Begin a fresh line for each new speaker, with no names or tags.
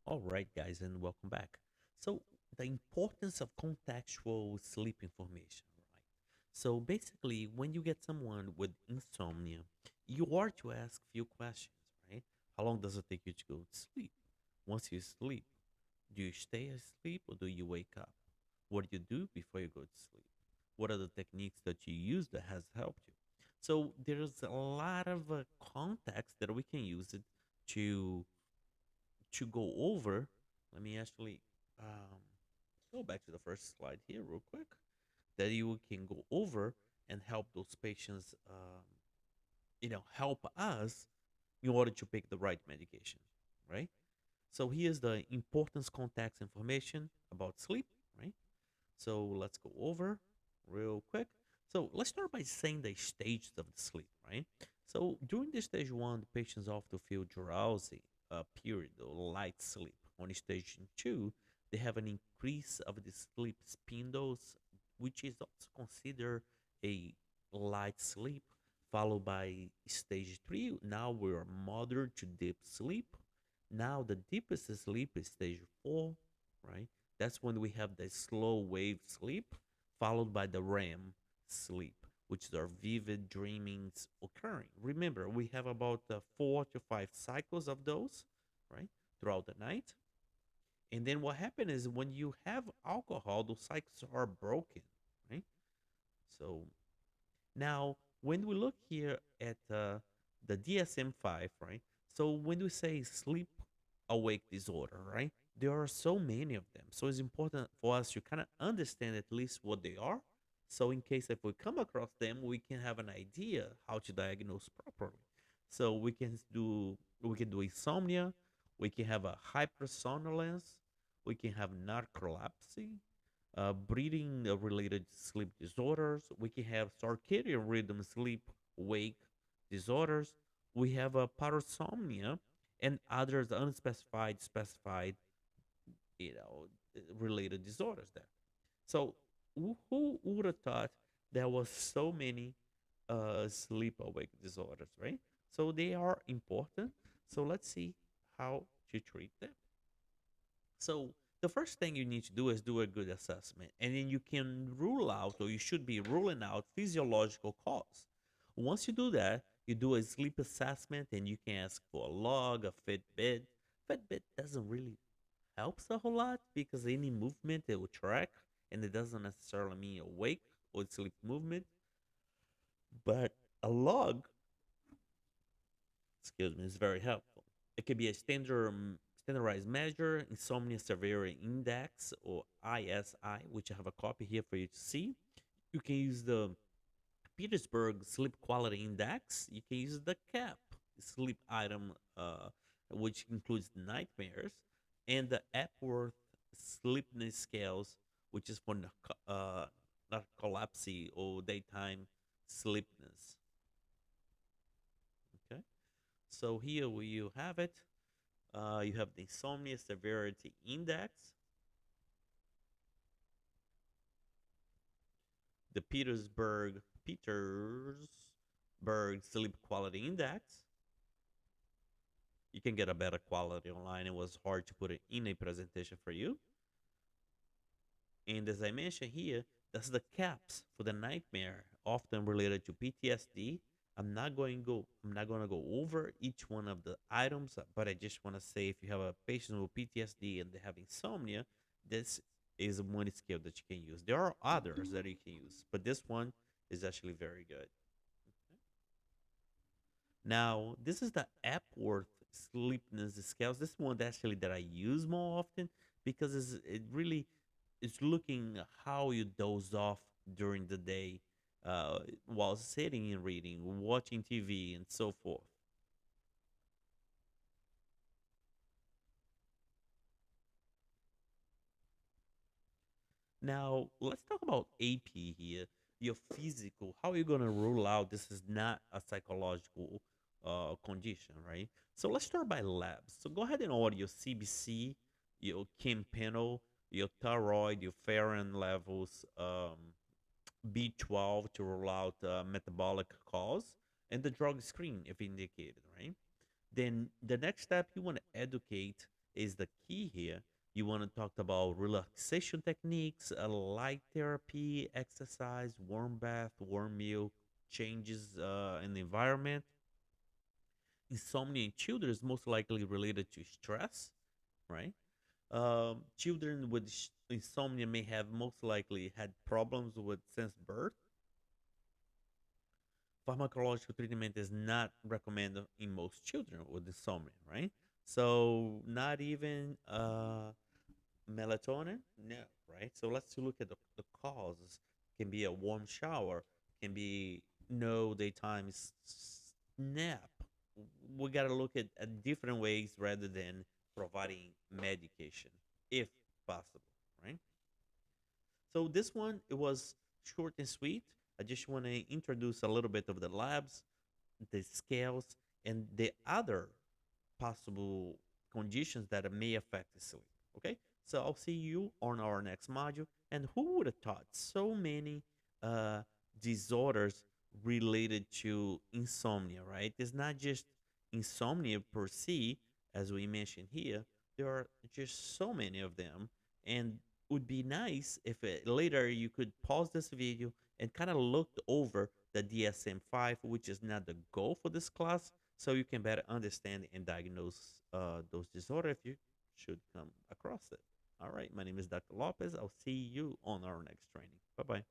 All right, guys, and welcome back. So, the importance of contextual sleep information, right? So, basically, when you get someone with insomnia, you are to ask few questions, right? How long does it take you to go to sleep? Once you sleep, do you stay asleep or do you wake up? What do you do before you go to sleep? What are the techniques that you use that has helped you? So, there's a lot of context that we can use it to go over. Let me actually um, go back to the first slide here real quick. That you can go over and help those patients, help us in order to pick the right medication, right? So here's the importance context information about sleep, right? So let's go over real quick. So let's start by saying the stages of the sleep, right? So during the stage one, the patients often feel drowsy, period, or light sleep. On stage two, they have an increase of the sleep spindles, which is also considered a light sleep, followed by stage three. Now we're moderate to deep sleep. Now the deepest sleep is stage four, right? That's when we have the slow wave sleep, followed by the REM sleep, which are vivid dreamings occurring. Remember, we have about 4 to 5 cycles of those, right, throughout the night. And then what happens is when you have alcohol, those cycles are broken, right? So now, when we look here at the DSM-5, right? So when we say sleep awake disorder, right? There are so many of them. So it's important for us to kind of understand at least what they are. So in case if we come across them, we can have an idea how to diagnose properly. So we can do insomnia, we can have a hypersomnolence, we can have narcolepsy, breathing related sleep disorders. We can have circadian rhythm sleep wake disorders. We have a parasomnia and others unspecified, specified, related disorders there. So who would have thought there was so many sleep awake disorders, right? So they are important. So let's see how to treat them. So the first thing you need to do is do a good assessment, and then you can rule out, or you should be ruling out physiological cause. Once you do that, you do a sleep assessment, and you can ask for a log, a Fitbit. Fitbit doesn't really helps a whole lot because any movement it will track, and it doesn't necessarily mean awake or sleep movement. But a log, excuse me, is very helpful. It could be a standardized measure, insomnia severity index or ISI, which I have a copy here for you to see. You can use the Petersburg Sleep Quality Index. You can use the CAP sleep item, which includes nightmares, and the Epworth Sleepiness Scales, which is for narcolepsy or daytime sleepiness. Okay, so here you have it. You have the Insomnia Severity Index, the Petersburg Sleep Quality Index. You can get a better quality online. It was hard to put it in a presentation for you. And as I mentioned here, that's the caps for the nightmare, often related to PTSD. I'm not going to go over each one of the items, but I just want to say if you have a patient with PTSD and they have insomnia, this is one scale that you can use. There are others that you can use, but this one is actually very good. Now, this is the Epworth sleepiness scales. This one actually that I use more often because it really is looking how you doze off during the day, while sitting and reading, watching TV, and so forth. Now, let's talk about AP here. Your physical. How are you gonna rule out this is not a psychological condition, right? So let's start by labs. So go ahead and order your CBC, your Kim panel, your thyroid, your ferrin levels, B12 to rule out metabolic cause, and the drug screen if indicated, right? Then the next step, you want to educate is the key here. You want to talk about relaxation techniques, light therapy, exercise, warm bath, warm meal, changes in the environment. Insomnia in children is most likely related to stress, right? Children with insomnia may have most likely had problems with since birth. Pharmacological treatment is not recommended in most children with insomnia, right? So not even melatonin, no, right? So let's look at the causes. Can be a warm shower, can be no daytime nap. We got to look at different ways rather than providing medication, if possible, right? So this one, it was short and sweet. I just want to introduce a little bit of the labs, the scales, and the other possible conditions that may affect the sleep. Okay, so I'll see you on our next module. And who would have thought so many uh, disorders related to insomnia, right? It's not just insomnia per se, as we mentioned here. There are just so many of them, and would be nice if later you could pause this video and kind of look over the DSM-5, which is not the goal for this class, so you can better understand and diagnose those disorders if you should come across it. All right, my name is Dr. Lopez. I'll see you on our next training. Bye bye.